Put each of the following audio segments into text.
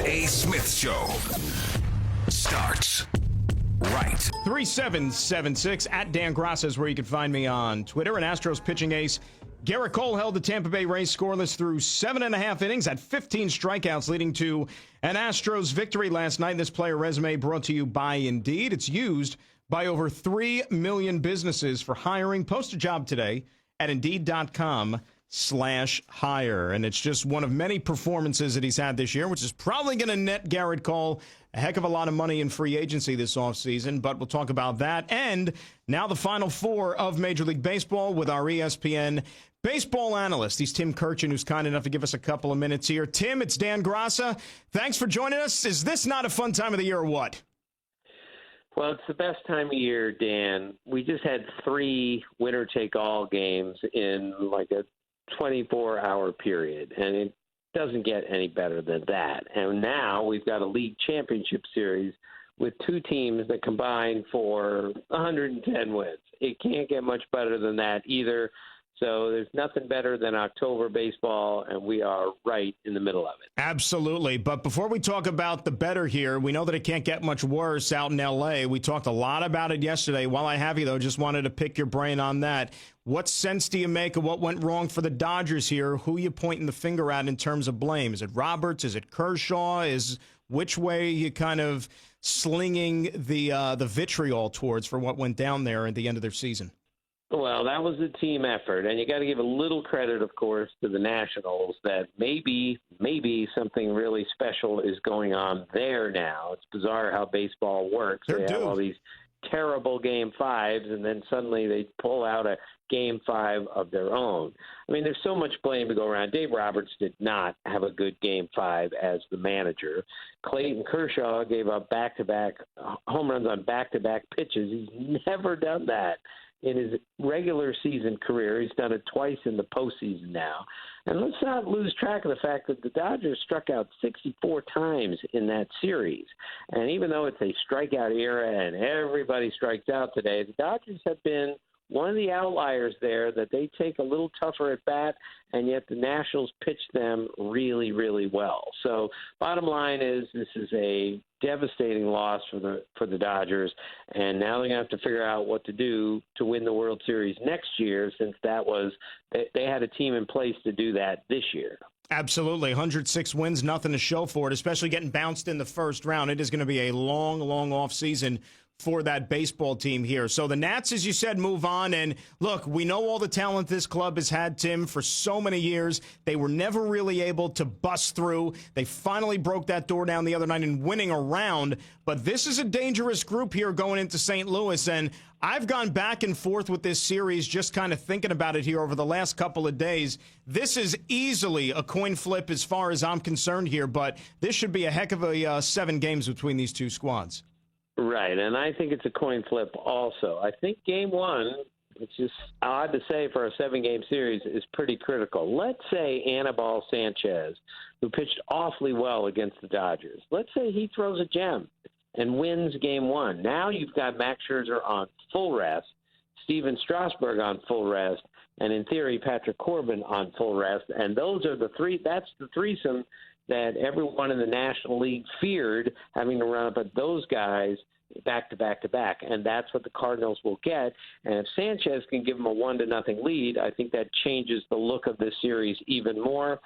A. Smith Show starts right. 3776 at Dan Graca is where you can find me on Twitter. And Astros pitching ace Garrett Cole held the Tampa Bay Rays scoreless through 7.5 innings at 15 strikeouts, leading to an Astros victory last night. This player resume brought to you by Indeed. It's used by over 3 million businesses for hiring. Post a job today at Indeed.com/hire. And it's just one of many performances that he's had this year, which is probably going to net Garrett Cole a heck of a lot of money in free agency this offseason. But we'll talk about that. And now the Final Four of Major League Baseball with our ESPN baseball analyst. He's Tim Kirchin, who's kind enough to give us a couple of minutes here. Tim, it's Dan Graca. Thanks for joining us. Is this not a fun time of the year or what? Well, it's the best time of year, Dan. We just had 3 winner-take-all games in like a 24-hour period, and it doesn't get any better than that. And now we've got a league championship series with 2 teams that combine for 110 wins. It can't get much better than that either. So there's nothing better than October baseball, and we are right in the middle of it. Absolutely. But before we talk about the better here, we know that it can't get much worse out in L.A. We talked a lot about it yesterday. While I have you, though, just wanted to pick your brain on that. What sense do you make of what went wrong for the Dodgers here? Who are you pointing the finger at in terms of blame? Is it Roberts? Is it Kershaw? Which way are you kind of slinging the vitriol towards for what went down there at the end of their season? Well, that was a team effort, and you got to give a little credit, of course, to the Nationals that maybe something really special is going on there now. It's bizarre how baseball works. They have all these terrible Game 5s, and then suddenly they pull out a Game 5 of their own. I mean, there's so much blame to go around. Dave Roberts did not have a good Game 5 as the manager. Clayton Kershaw gave up back-to-back home runs on back-to-back pitches. He's never done that in his regular season career. He's done it twice in the postseason now. And let's not lose track of the fact that the Dodgers struck out 64 times in that series. And even though it's a strikeout era and everybody strikes out today, the Dodgers have been one of the outliers there that they take a little tougher at bat, and yet the Nationals pitch them really, really well. So bottom line is this is a devastating loss for the Dodgers, and now they're going to have to figure out what to do to win the World Series next year, since they had a team in place to do that this year. Absolutely. 106 wins, nothing to show for it, especially getting bounced in the first round. It is going to be a long, long offseason for that baseball team here. So the Nats, as you said, move on. And look, we know all the talent this club has had, Tim, for so many years. They were never really able to bust through. They finally broke that door down the other night in winning a round. But this is a dangerous group here going into St. Louis. And I've gone back and forth with this series, just kind of thinking about it here over the last couple of days. This is easily a coin flip as far as I'm concerned here, but this should be a heck of a 7 games between these two squads. Right, and I think it's a coin flip also. I think Game 1, which is odd to say for a 7-game series, is pretty critical. Let's say Anibal Sanchez, who pitched awfully well against the Dodgers, let's say he throws a gem and wins Game 1. Now you've got Max Scherzer on full rest, Steven Strasburg on full rest, and in theory, Patrick Corbin on full rest. And those are that's the threesome that everyone in the National League feared, having to run up at those guys back to back to back, and that's what the Cardinals will get. And if Sanchez can give them a 1-0 lead, I think that changes the look of this series even more.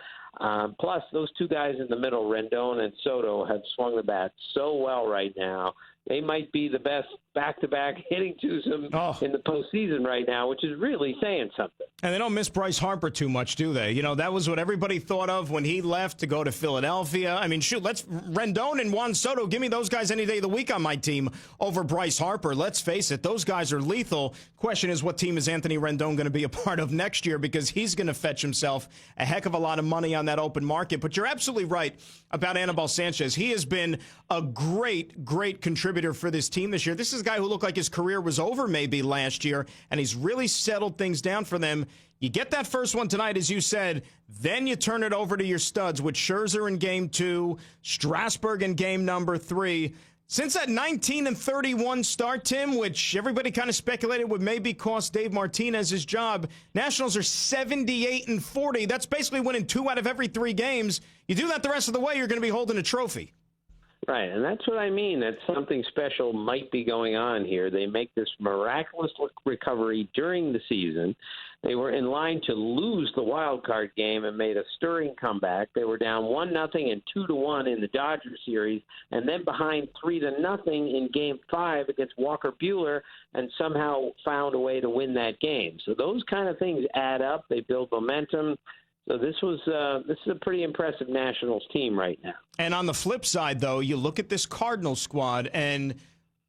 Plus, those 2 guys in the middle, Rendon and Soto, have swung the bat so well right now. They might be the best back-to-back hitting twosome in the postseason right now, which is really saying something. And they don't miss Bryce Harper too much, do they? You know, that was what everybody thought of when he left to go to Philadelphia. I mean, shoot, let's Rendon and Juan Soto, give me those guys any day of the week on my team over Bryce Harper. Let's face it, those guys are lethal. Question is, what team is Anthony Rendon going to be a part of next year? Because he's going to fetch himself a heck of a lot of money on that open market. But you're absolutely right about Anibal Sanchez. He has been a great, great contributor for this team this year. This is a guy who looked like his career was over maybe last year, and he's really settled things down for them. You get that first one tonight, as you said, then you turn it over to your studs with Scherzer in Game 2, Strasburg in Game number 3. Since that 19-31 start, Tim, which everybody kind of speculated would maybe cost Dave Martinez his job, Nationals are 78-40. That's basically winning 2 out of every 3 games. You do that the rest of the way, you're going to be holding a trophy. Right, and that's what I mean, that something special might be going on here. They make this miraculous recovery during the season. They were in line to lose the wild card game and made a stirring comeback. They were down 1-0 and 2-1 in the Dodgers series, and then behind 3-0 in Game 5 against Walker Buehler, and somehow found a way to win that game. So those kind of things add up. They build momentum. So this is a pretty impressive Nationals team right now. And on the flip side, though, you look at this Cardinals squad, and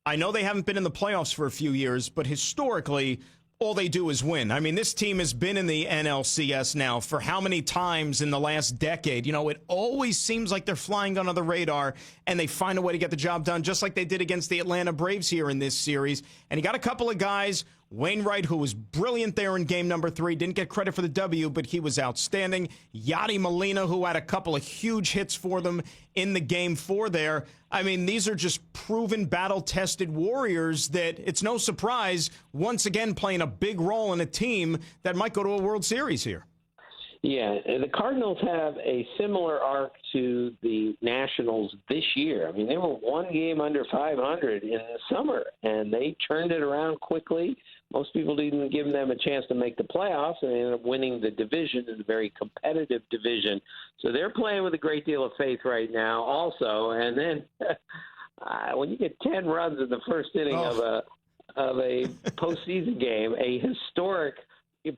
I know they haven't been in the playoffs for a few years, but historically, all they do is win. I mean, this team has been in the NLCS now for how many times in the last decade? You know, it always seems like they're flying under the radar, and they find a way to get the job done, just like they did against the Atlanta Braves here in this series. And you got a couple of guys, Wainwright, who was brilliant there in game number 3, didn't get credit for the W, but he was outstanding. Yadi Molina, who had a couple of huge hits for them in the game 4 there. I mean, these are just proven, battle-tested warriors that it's no surprise, once again, playing a big role in a team that might go to a World Series here. Yeah, the Cardinals have a similar arc to the Nationals this year. I mean, they were one game under 500 in the summer, and they turned it around quickly. Most people didn't give them a chance to make the playoffs, and they ended up winning the division. It's a very competitive division. So they're playing with a great deal of faith right now also. And then when you get 10 runs in the first inning of a postseason game, a historic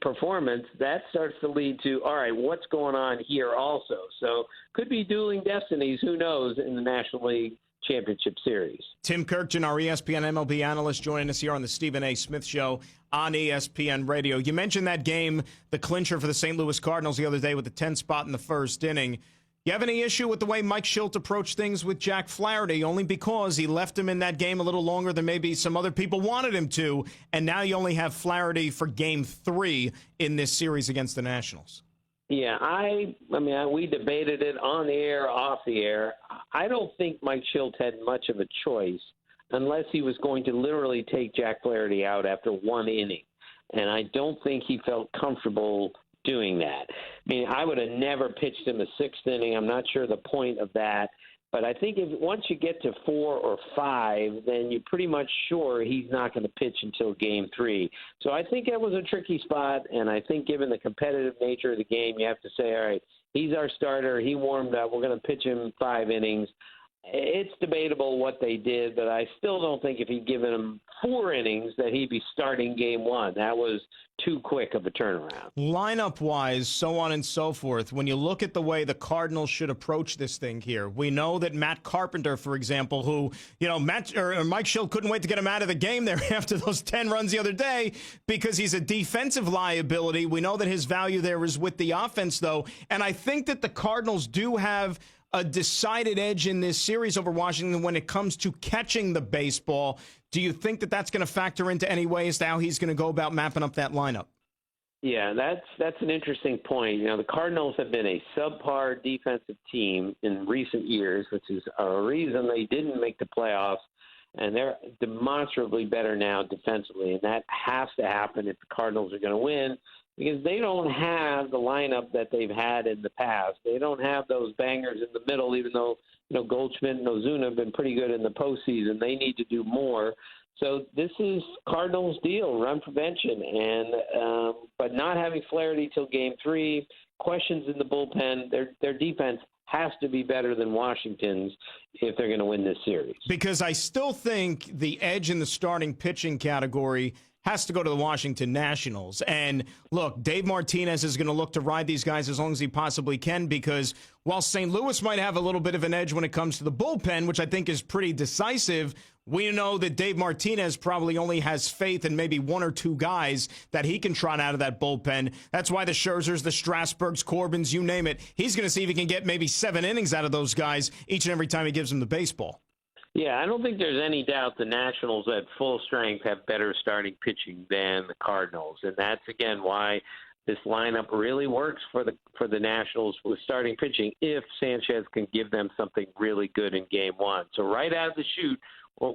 performance, that starts to lead to, all right, what's going on here also? So could be dueling destinies, who knows, in the National League Championship Series. Tim Kirkjian, our ESPN MLB analyst, joining us here on the Stephen A. Smith Show on ESPN Radio. You mentioned that game, the clincher for the St. Louis Cardinals the other day with the 10 spot in the first inning. You have any issue with the way Mike Schilt approached things with Jack Flaherty, only because he left him in that game a little longer than maybe some other people wanted him to, and now you only have Flaherty for Game 3 in this series against the Nationals? Yeah, I mean, we debated it on the air, off the air. I don't think Mike Schilt had much of a choice unless he was going to literally take Jack Flaherty out after one inning, and I don't think he felt comfortable doing that. I mean, I would have never pitched him a 6th inning. I'm not sure the point of that. But I think once you get to 4 or 5, then you're pretty much sure he's not going to pitch until Game 3. So I think that was a tricky spot, and I think given the competitive nature of the game, you have to say, all right, he's our starter. He warmed up. We're going to pitch him 5 innings. It's debatable what they did, but I still don't think if he'd given him 4 innings that he'd be starting Game 1. That was too quick of a turnaround. Lineup-wise, so on and so forth, when you look at the way the Cardinals should approach this thing here, we know that Matt Carpenter, for example, who, you know, Mike Schilt couldn't wait to get him out of the game there after those 10 runs the other day because he's a defensive liability. We know that his value there is with the offense, though, and I think that the Cardinals do have a decided edge in this series over Washington when it comes to catching the baseball. Do you think that that's going to factor into any way as to how he's going to go about mapping up that lineup? Yeah, that's an interesting point. You know, the Cardinals have been a subpar defensive team in recent years, which is a reason they didn't make the playoffs, and they're demonstrably better now defensively, and that has to happen if the Cardinals are going to win, because they don't have the lineup that they've had in the past. They don't have those bangers in the middle, even though, you know, Goldschmidt and Ozuna have been pretty good in the postseason. They need to do more. So this is Cardinals' deal, run prevention, and but not having Flaherty till Game 3, questions in the bullpen. Their defense has to be better than Washington's if they're going to win this series. Because I still think the edge in the starting pitching category has to go to the Washington Nationals. And look, Dave Martinez is going to look to ride these guys as long as he possibly can, because while St. Louis might have a little bit of an edge when it comes to the bullpen, which I think is pretty decisive, we know that Dave Martinez probably only has faith in maybe 1 or 2 guys that he can trot out of that bullpen. That's why the Scherzers, the Strasburgs, Corbins, you name it, he's going to see if he can get maybe 7 innings out of those guys each and every time he gives them the baseball. Yeah, I don't think there's any doubt the Nationals at full strength have better starting pitching than the Cardinals, and that's again why this lineup really works for the Nationals with starting pitching if Sanchez can give them something really good in Game 1. So right out of the chute,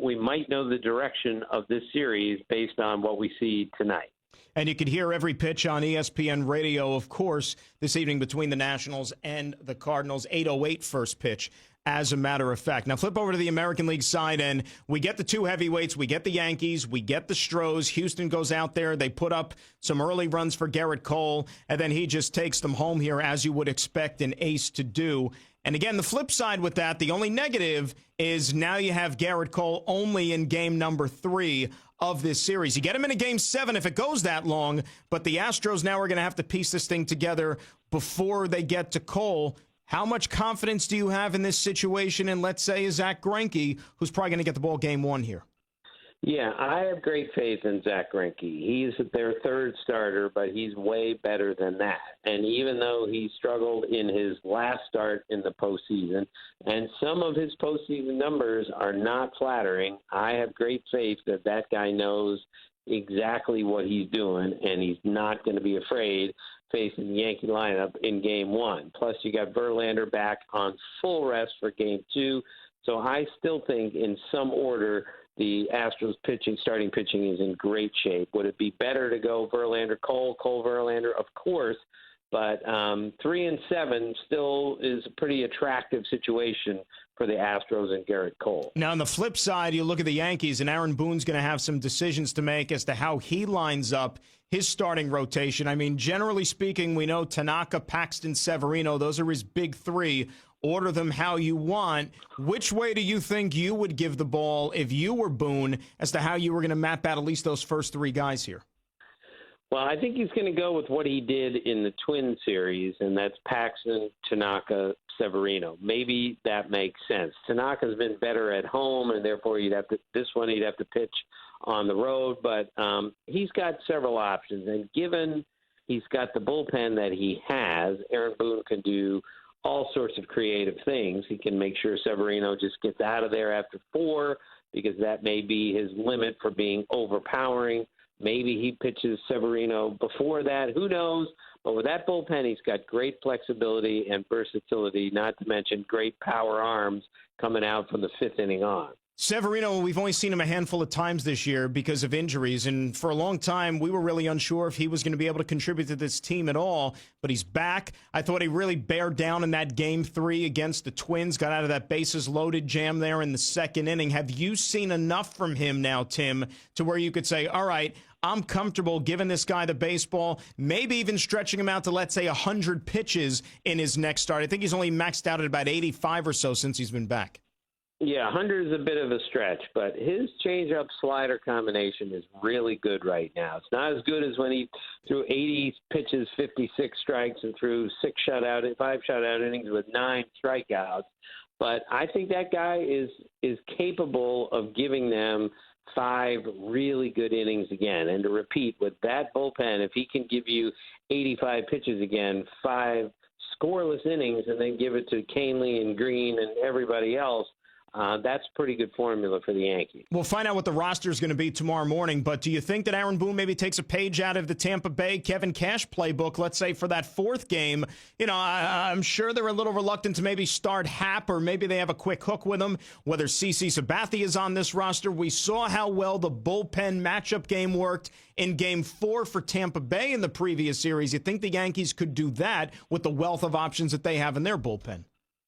we might know the direction of this series based on what we see tonight. And you could hear every pitch on ESPN radio, of course, this evening between the Nationals and the Cardinals. 8:08 first pitch, as a matter of fact. Now flip over to the American League side, and we get the two heavyweights. We get the Yankees. We get the Stros. Houston goes out there. They put up some early runs for Garrett Cole, and then he just takes them home here, as you would expect an ace to do. And again, the flip side with that, the only negative is now you have Garrett Cole only in game number 3 of this series. You get him in a game 7 if it goes that long, but the Astros now are going to have to piece this thing together before they get to Cole. How much confidence do you have in this situation? And let's say Zach Greinke, who's probably going to get the ball game 1 here. Yeah, I have great faith in Zach Greinke. He's their third starter, but he's way better than that. And even though he struggled in his last start in the postseason, and some of his postseason numbers are not flattering, I have great faith that that guy knows exactly what he's doing, and he's not going to be afraid facing the Yankee lineup in game 1. Plus, you got Verlander back on full rest for game 2. So I still think in some order the Astros starting pitching is in great shape. Would it be better to go Verlander, Cole, Verlander? Of course, but 3 and 7 still is a pretty attractive situation for the Astros and Garrett Cole. Now, on the flip side, you look at the Yankees, and Aaron Boone's going to have some decisions to make as to how he lines up his starting rotation. I mean, generally speaking, we know Tanaka, Paxton, Severino, those are his big 3. Order them how you want. Which way do you think you would give the ball if you were Boone as to how you were going to map out at least those first 3 guys here? Well, I think he's going to go with what he did in the Twin Series, and that's Paxton, Tanaka, Severino. Maybe that makes sense. Tanaka's been better at home, and therefore he'd have to pitch on the road. But he's got several options, and given he's got the bullpen that he has, Aaron Boone can do all sorts of creative things. He can make sure Severino just gets out of there after 4 because that may be his limit for being overpowering. Maybe he pitches Severino before that. Who knows? But with that bullpen, he's got great flexibility and versatility, not to mention great power arms coming out from the 5th inning on. Severino, we've only seen him a handful of times this year because of injuries, and for a long time we were really unsure if he was going to be able to contribute to this team at all, but he's back. I thought he really bared down in that Game 3 against the Twins, got out of that bases-loaded jam there in the 2nd inning. Have you seen enough from him now, Tim, to where you could say, all right, I'm comfortable giving this guy the baseball, maybe even stretching him out to, let's say, 100 pitches in his next start? I think he's only maxed out at about 85 or so since he's been back. Yeah, 100 is a bit of a stretch, but his changeup slider combination is really good right now. It's not as good as when he threw 80 pitches, 56 strikes, and threw 5 shutout innings with 9 strikeouts. But I think that guy is capable of giving them 5 really good innings again. And to repeat, with that bullpen, if he can give you 85 pitches again, 5 scoreless innings, and then give it to Canely and Green and everybody else, that's a pretty good formula for the Yankees. We'll find out what the roster is going to be tomorrow morning, but do you think that Aaron Boone maybe takes a page out of the Tampa Bay Kevin Cash playbook, let's say, for that 4th game? You know, I'm sure they're a little reluctant to maybe start Happ, or maybe they have a quick hook with him, whether CC Sabathia is on this roster. We saw how well the bullpen matchup game worked in Game 4 for Tampa Bay in the previous series. You think the Yankees could do that with the wealth of options that they have in their bullpen?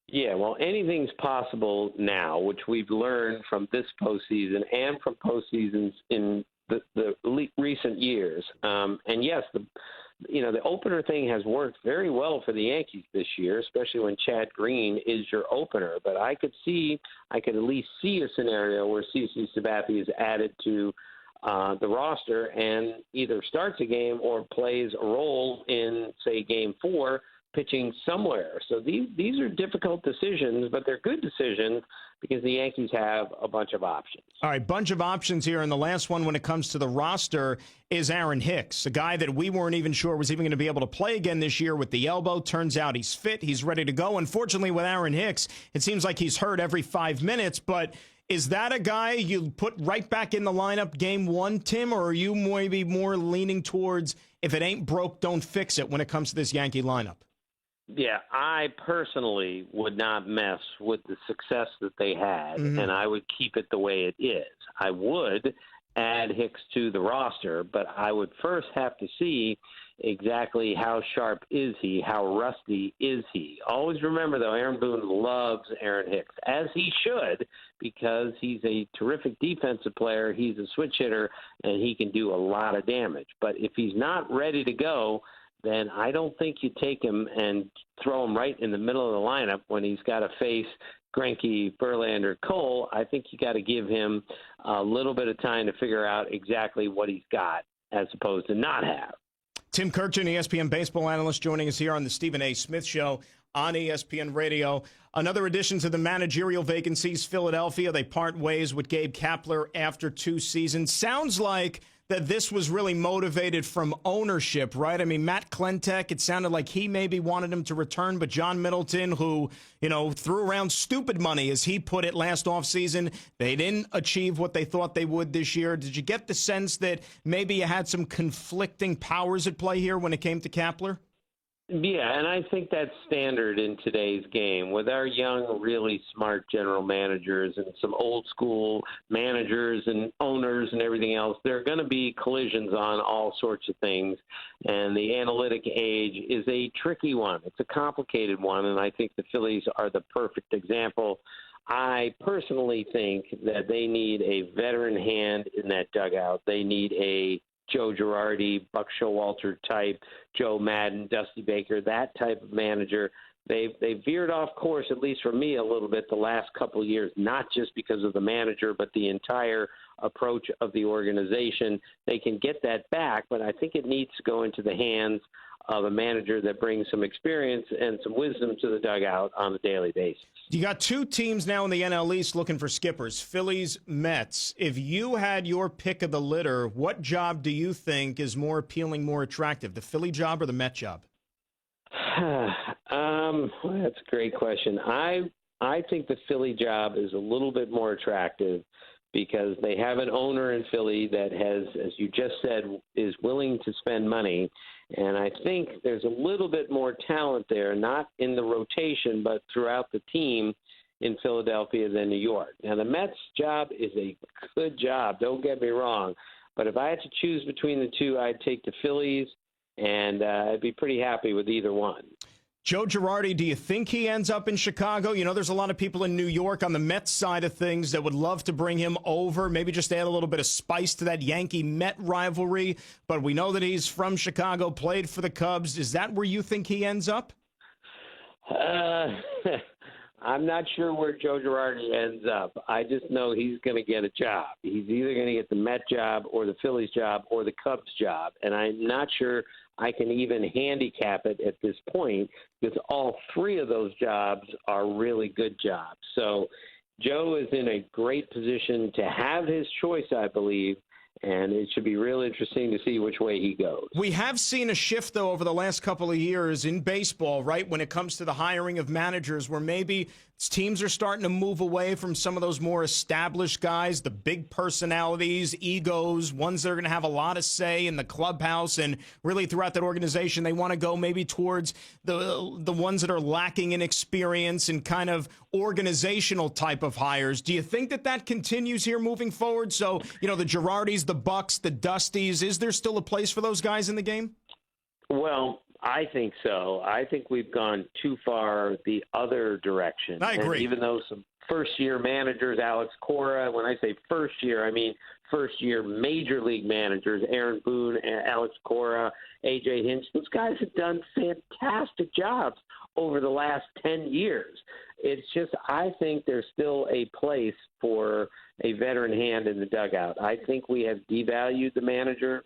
Yeah, well, anything's possible now, which we've learned from this postseason and from postseasons in the recent years. And yes, the opener thing has worked very well for the Yankees this year, especially when Chad Green is your opener. But I could at least see a scenario where CC Sabathia is added to the roster and either starts a game or plays a role in, say, Game 4, pitching somewhere. So these are difficult decisions, but they're good decisions because the Yankees have a bunch of options. All right, bunch of options here. And the last one when it comes to the roster is Aaron Hicks, a guy that we weren't even sure was even going to be able to play again this year with the elbow. Turns out he's fit. He's ready to go. Unfortunately, with Aaron Hicks, it seems like he's hurt every 5 minutes. But is that a guy you put right back in the lineup Game 1, Tim, or are you maybe more leaning towards if it ain't broke, don't fix it when it comes to this Yankee lineup? Yeah, I personally would not mess with the success that they had, and I would keep it the way it is. I would add Hicks to the roster, but I would first have to see exactly how sharp is he, how rusty is he. Always remember, though, Aaron Boone loves Aaron Hicks, as he should, because he's a terrific defensive player, he's a switch hitter, and he can do a lot of damage. But if he's not ready to go, then I don't think you take him and throw him right in the middle of the lineup when he's got to face Greinke, Verlander, Cole. I think you got to give him a little bit of time to figure out exactly what he's got as opposed to not have. Tim Kirkjian, ESPN baseball analyst, joining us here on the Stephen A. Smith Show on ESPN Radio. Another addition to the managerial vacancies, Philadelphia. They part ways with Gabe Kapler after 2 seasons. Sounds like that this was really motivated from ownership, right? I mean, Matt Klentak, it sounded like he maybe wanted him to return, but John Middleton, who, threw around stupid money, as he put it last offseason, they didn't achieve what they thought they would this year. Did you get the sense that maybe you had some conflicting powers at play here when it came to Kapler? Yeah, and I think that's standard in today's game. With our young, really smart general managers and some old school managers and owners and everything else, there are going to be collisions on all sorts of things. And the analytic age is a tricky one. It's a complicated one, and I think the Phillies are the perfect example. I personally think that they need a veteran hand in that dugout. They need a Joe Girardi, Buck Showalter type, Joe Madden, Dusty Baker, that type of manager. They veered off course, at least for me, a little bit the last couple of years, not just because of the manager, but the entire approach of the organization. They can get that back, but I think it needs to go into the hands of a manager that brings some experience and some wisdom to the dugout on a daily basis. You got 2 teams now in the NL East looking for skippers, Phillies, Mets. If you had your pick of the litter, what job do you think is more appealing, more attractive, the Philly job or the Met job? That's a great question. I think the Philly job is a little bit more attractive because they have an owner in Philly that has, as you just said, is willing to spend money. And I think there's a little bit more talent there, not in the rotation, but throughout the team in Philadelphia than New York. Now, the Mets job is a good job, don't get me wrong. But if I had to choose between the two, I'd take the Phillies, and I'd be pretty happy with either one. Joe Girardi, do you think he ends up in Chicago? There's a lot of people in New York on the Mets side of things that would love to bring him over, maybe just add a little bit of spice to that Yankee-Met rivalry. But we know that he's from Chicago, played for the Cubs. Is that where you think he ends up? I'm not sure where Joe Girardi ends up. I just know he's going to get a job. He's either going to get the Met job or the Phillies job or the Cubs job. And I'm not sure I can even handicap it at this point because all 3 of those jobs are really good jobs. So Joe is in a great position to have his choice, I believe. And it should be real interesting to see which way he goes. We have seen a shift, though, over the last couple of years in baseball, right, when it comes to the hiring of managers, where maybe teams are starting to move away from some of those more established guys, the big personalities, egos, ones that are going to have a lot of say in the clubhouse and really throughout that organization. They want to go maybe towards the ones that are lacking in experience and kind of organizational type of hires. Do you think that continues here moving forward? So, the Girardis, the Bucks, the Dusties, is there still a place for those guys in the game? Well, I think so. I think we've gone too far the other direction. I agree. And even though some first-year managers, Alex Cora, when I say first year, I mean first-year major league managers, Aaron Boone, Alex Cora, A.J. Hinch, those guys have done fantastic jobs over the last 10 years. It's just I think there's still a place for a veteran hand in the dugout. I think we have devalued the manager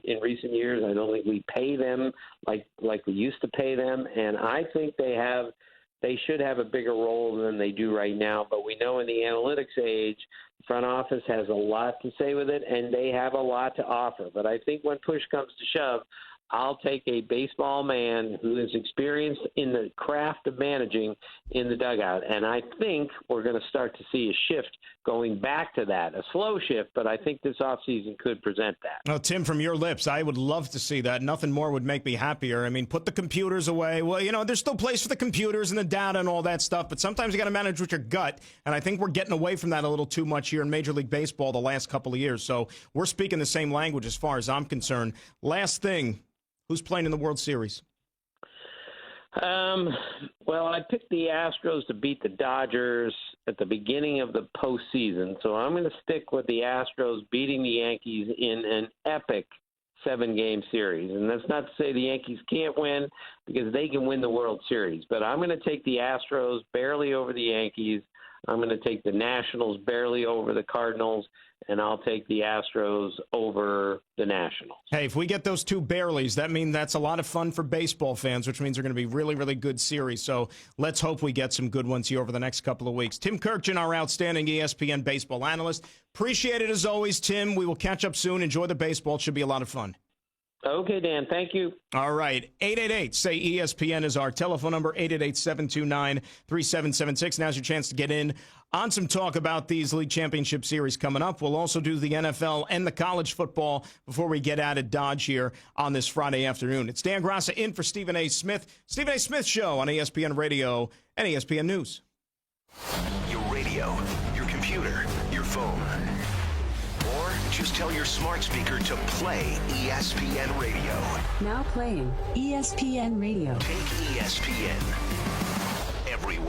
in recent years. I don't think we pay them like we used to pay them, and I think they should have a bigger role than they do right now. But we know in the analytics age, the front office has a lot to say with it, and they have a lot to offer. But I think when push comes to shove, I'll take a baseball man who is experienced in the craft of managing in the dugout. And I think we're going to start to see a shift going back to that, a slow shift, but I think this offseason could present that. Oh, Tim, from your lips, I would love to see that. Nothing more would make me happier. I mean, put the computers away. Well, there's still place for the computers and the data and all that stuff, but sometimes you got to manage with your gut. And I think we're getting away from that a little too much here in Major League Baseball the last couple of years. So we're speaking the same language as far as I'm concerned. Last thing, who's playing in the World Series? Well, I picked the Astros to beat the Dodgers at the beginning of the postseason, so I'm going to stick with the Astros beating the Yankees in an epic 7-game series. And that's not to say the Yankees can't win, because they can win the World Series. But I'm going to take the Astros barely over the Yankees. I'm going to take the Nationals barely over the Cardinals, and I'll take the Astros over the Nationals. Hey, if we get those two bareleys, that means that's a lot of fun for baseball fans, which means they're going to be really, really good series. So let's hope we get some good ones here over the next couple of weeks. Tim Kirkjian, our outstanding ESPN baseball analyst. Appreciate it as always, Tim. We will catch up soon. Enjoy the baseball. It should be a lot of fun. Okay, Dan. Thank you. All right. 888-SAY-ESPN is our telephone number, 888-729-3776. Now's your chance to get in on some talk about these league championship series coming up. We'll also do the NFL and the college football before we get out of Dodge here on this Friday afternoon. It's Dan Grassa in for Stephen A. Smith. Stephen A. Smith Show on ESPN Radio and ESPN News. Your radio, your computer, your phone. Or just tell your smart speaker to play ESPN Radio. Now playing ESPN Radio. Take ESPN everywhere.